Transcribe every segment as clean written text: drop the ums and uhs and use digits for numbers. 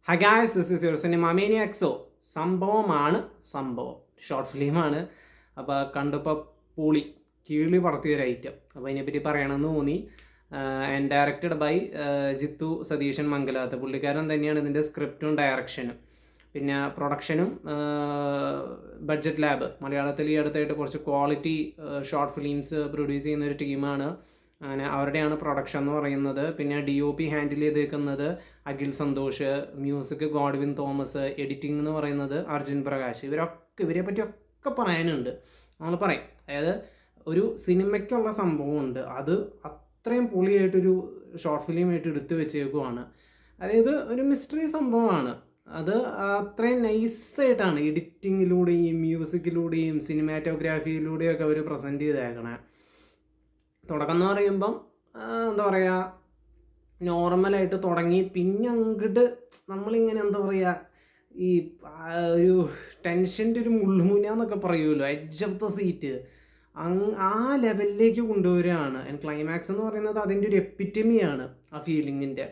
Hi guys, this is your Cinema Maniacs. സംഭവമാണ് short ഫിലിമാണ്. അപ്പോൾ കണ്ടപ്പോൾ പൂളി കീഴി പറത്തിയൊരു ഐറ്റം. അപ്പോൾ ഇതിനെപ്പറ്റി പറയണമെന്ന് തോന്നി. And directed by Jithu Satheesan Mangalath. പുള്ളിക്കാരൻ തന്നെയാണ് ഇതിൻ്റെ സ്ക്രിപ്റ്റും ഡയറക്ഷനും, പിന്നെ പ്രൊഡക്ഷനും. ബഡ്ജറ്റ് ലാബ് മലയാളത്തിൽ ഈ അടുത്തായിട്ട് കുറച്ച് ക്വാളിറ്റി ഷോർട്ട് ഫിലിംസ് പ്രൊഡ്യൂസ് ചെയ്യുന്ന ഒരു ടീമാണ്. അങ്ങനെ അവരുടെയാണ് പ്രൊഡക്ഷൻ എന്ന് പറയുന്നത്. പിന്നെ DOP ഹാൻഡിൽ ചെയ്തേക്കുന്നത് അഖിൽ സന്തോഷ്, മ്യൂസിക് ഗോഡ്വിൻ തോമസ്, എഡിറ്റിംഗ് എന്ന് പറയുന്നത് അർജുൻ പ്രകാശ്. ഇവരെ പറ്റിയൊക്കെ പറയാനുണ്ട്, നമ്മൾ പറയും. അതായത് ഒരു സിനിമയ്ക്കുള്ള സംഭവമുണ്ട്, അത് അത്രയും പൊളിയായിട്ടൊരു ഷോർട്ട് ഫിലിമായിട്ട് എടുത്തു വെച്ചേക്കുവാണ്. അതായത് ഒരു മിസ്റ്ററി സംഭവമാണ്. അത് അത്രയും നൈസായിട്ടാണ് എഡിറ്റിങ്ങിലൂടെയും മ്യൂസിക്കിലൂടെയും സിനിമാറ്റോഗ്രാഫിയിലൂടെയും ഒക്കെ അവർ പ്രസൻറ്റ് ചെയ്തേക്കണേ. തുടക്കം എന്ന് പറയുമ്പം എന്താ പറയുക, നോർമലായിട്ട് തുടങ്ങി പിന്നെ അങ്ങോട്ട് നമ്മളിങ്ങനെ എന്താ പറയുക, ഈ ഒരു ടെൻഷൻ്റെ ഒരു മുള്ളുമുനാന്നൊക്കെ പറയുമല്ലോ, എഡ്ജ് ഓഫ് ദ സീറ്റ്, ആ ലെവലിലേക്ക് കൊണ്ടുവരികയാണ്. ക്ലൈമാക്സ് എന്ന് പറയുന്നത് അതിൻ്റെ ഒരു എപ്പിറ്റമിയാണ് ആ ഫീലിങ്ങിൻ്റെ.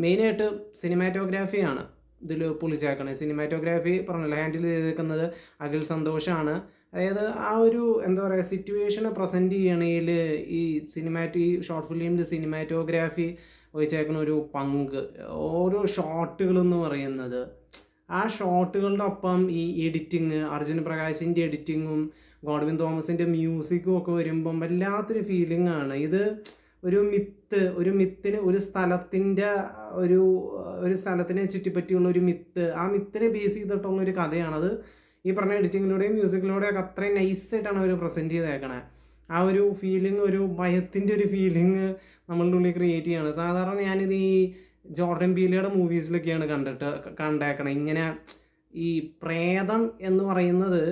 മെയിനായിട്ട് സിനിമാറ്റോഗ്രാഫിയാണ് ഇതിൽ പൊളിച്ചേക്കണത്. സിനിമാറ്റോഗ്രാഫി പറഞ്ഞല്ലോ ഹാൻഡിൽ ചെയ്തേക്കുന്നത് അഖിൽ സന്തോഷാണ്. അതായത് ആ ഒരു എന്താ പറയുക, സിറ്റുവേഷനെ പ്രസൻറ്റ് ചെയ്യണതിൽ ഈ ഷോർട്ട് ഫിലിമിൽ സിനിമാറ്റോഗ്രാഫി വഹിച്ചേക്കുന്ന ഒരു പങ്ക്, ഓരോ ഷോട്ടുകളെന്ന് പറയുന്നത്, ആ ഷോട്ടുകളുടെ ഒപ്പം ഈ എഡിറ്റിങ്, അർജുൻ പ്രകാശിൻ്റെ എഡിറ്റിങ്ങും ഗോഡ്വിൻ തോമസിൻ്റെ മ്യൂസിക്കും ഒക്കെ വരുമ്പം വല്ലാത്തൊരു ഫീലിംഗ് ആണ്. ഇത് ഒരു മിത്തിന് ഒരു സ്ഥലത്തിൻ്റെ ഒരു സ്ഥലത്തിനെ ചുറ്റിപ്പറ്റിയുള്ള ഒരു മിത്ത്, ആ മിത്തിനെ ബേസ് ചെയ്തിട്ടുള്ളൊരു കഥയാണത്. ഈ പറഞ്ഞ എഡിറ്റിങ്ങിലൂടെയും മ്യൂസിക്കിലൂടെയൊക്കെ അത്രയും നൈസായിട്ടാണ് അവർ പ്രസൻറ്റ് ചെയ്തേക്കണേ. ആ ഒരു ഫീലിംഗ്, ഒരു ഭയത്തിൻ്റെ ഒരു ഫീലിംഗ് നമ്മളുടെ ഉള്ളിൽ ക്രിയേറ്റ് ചെയ്യാണ്. സാധാരണ ഞാനിത് ഈ ജോർഡൻ പീലയുടെ മൂവീസിലൊക്കെയാണ് കണ്ടേക്കണം. ഇങ്ങനെ ഈ പ്രേതം എന്ന് പറയുന്നത്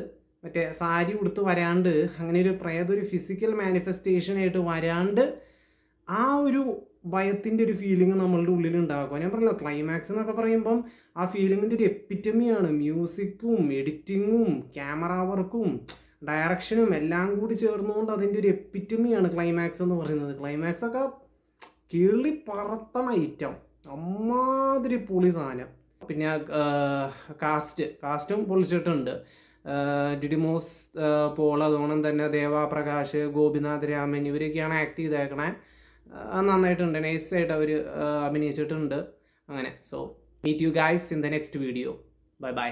മറ്റേ സാരി ഉടുത്ത് വരാണ്ട്, അങ്ങനെ ഒരു പ്രേതം ഒരു ഫിസിക്കൽ മാനിഫെസ്റ്റേഷനായിട്ട് വരാണ്ട് ആ ഒരു ഭയത്തിൻ്റെ ഒരു ഫീലിംഗ് നമ്മളുടെ ഉള്ളിൽ ഉണ്ടാക്കുക. ഞാൻ പറഞ്ഞല്ലോ, ക്ലൈമാക്സ് എന്നൊക്കെ പറയുമ്പം ആ ഫീലിങ്ങിൻ്റെ ഒരു എപ്പിറ്റമിയാണ്. മ്യൂസിക്കും എഡിറ്റിങ്ങും ക്യാമറ വർക്കും ഡയറക്ഷനും എല്ലാം കൂടി ചേർന്നുകൊണ്ട് അതിൻ്റെ ഒരു എപ്പിറ്റമിയാണ് ക്ലൈമാക്സ് എന്ന് പറയുന്നത്. ക്ലൈമാക്സ് ഒക്കെ കിളി പറത്തണ ഐറ്റം, അമ്മാതിരി പൊളി സാധനം. പിന്നെ കാസ്റ്റും പൊളിച്ചിട്ടുണ്ട്. ഡിഡിമോസ് പോൾ, അതുകൊണ്ട് തന്നെ ദേവാപ്രകാശ്, ഗോപിനാഥ് രാമൻ, ഇവരൊക്കെയാണ് ആക്ട് ചെയ്തേക്കണേ. നന്നായിട്ടുണ്ട്, നൈസായിട്ട് അവർ അഭിനയിച്ചിട്ടുണ്ട്. അങ്ങനെ so meet you guys in the next video. Bye by.